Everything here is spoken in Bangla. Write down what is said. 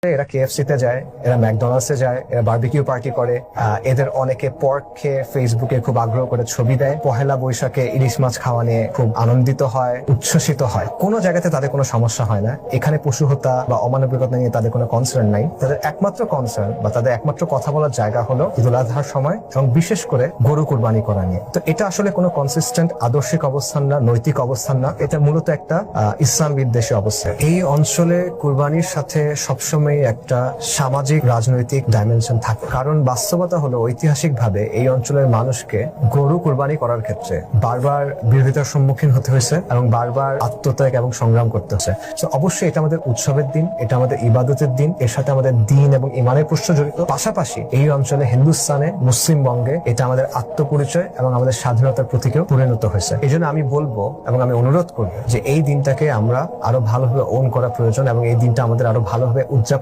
এরা কেএফসি তে যায়, এরা ম্যাকডোনাল্ডসে যায়, এরা বারবিকিউ পার্টি করে। এদের অনেকে পর্ক খেয়ে ফেসবুকে খুব আগ্রহ করে ছবি দেয়। পহেলা বৈশাখে ইলিশ মাছ খাওয়া নিয়ে খুব আনন্দিত হয়, উচ্ছ্বসিত হয়। কোনো জায়গাতে তাদের কোনো সমস্যা হয় না। এখানে পশু হত্যা বা অমানবিকতা নিয়ে তাদের কোনো কনসার্ন নাই। তাদের একমাত্র কনসার্ন বা তাদের একমাত্র কথা বলার জায়গা হলো ঈদুল আজহার সময় এবং বিশেষ করে গরু কুরবানি করা নিয়ে। তো এটা আসলে কোনো কনসিস্টেন্ট আদর্শিক অবস্থান না, নৈতিক অবস্থান না। এটা মূলত একটা ইসলাম বিদ্বেষী অবস্থান। এই অঞ্চলে কুরবানির সাথে সবসময় একটা সামাজিক রাজনৈতিক ডাইমেনশন থাকে। কারণ বাস্তবতা হলো ঐতিহাসিকভাবে এই অঞ্চলের মানুষকে গরু কুরবানি করার ক্ষেত্রে বারবার বিরোধিতার সম্মুখীন হতে হয়েছে এবং বারবার আত্মত্যাগ এবং সংগ্রাম করতে হয়েছে। তো অবশ্যই এটা আমাদের উৎসবের দিন, এটা আমাদের ইবাদতের দিন, এর সাথে আমাদের দিন এবং ইমানের প্রশ্ন জড়িত। পাশাপাশি এই অঞ্চলে হিন্দুস্তানে, মুসলিম বঙ্গে এটা আমাদের আত্মপরিচয় এবং আমাদের স্বাধীনতার প্রতীকেও পরিণত হয়েছে। এই জন্য আমি বলবো এবং আমি অনুরোধ করবো যে এই দিনটাকে আমরা আরো ভালোভাবে ওন করা প্রয়োজন এবং এই দিনটা আমাদের আরো ভালোভাবে উদযাপন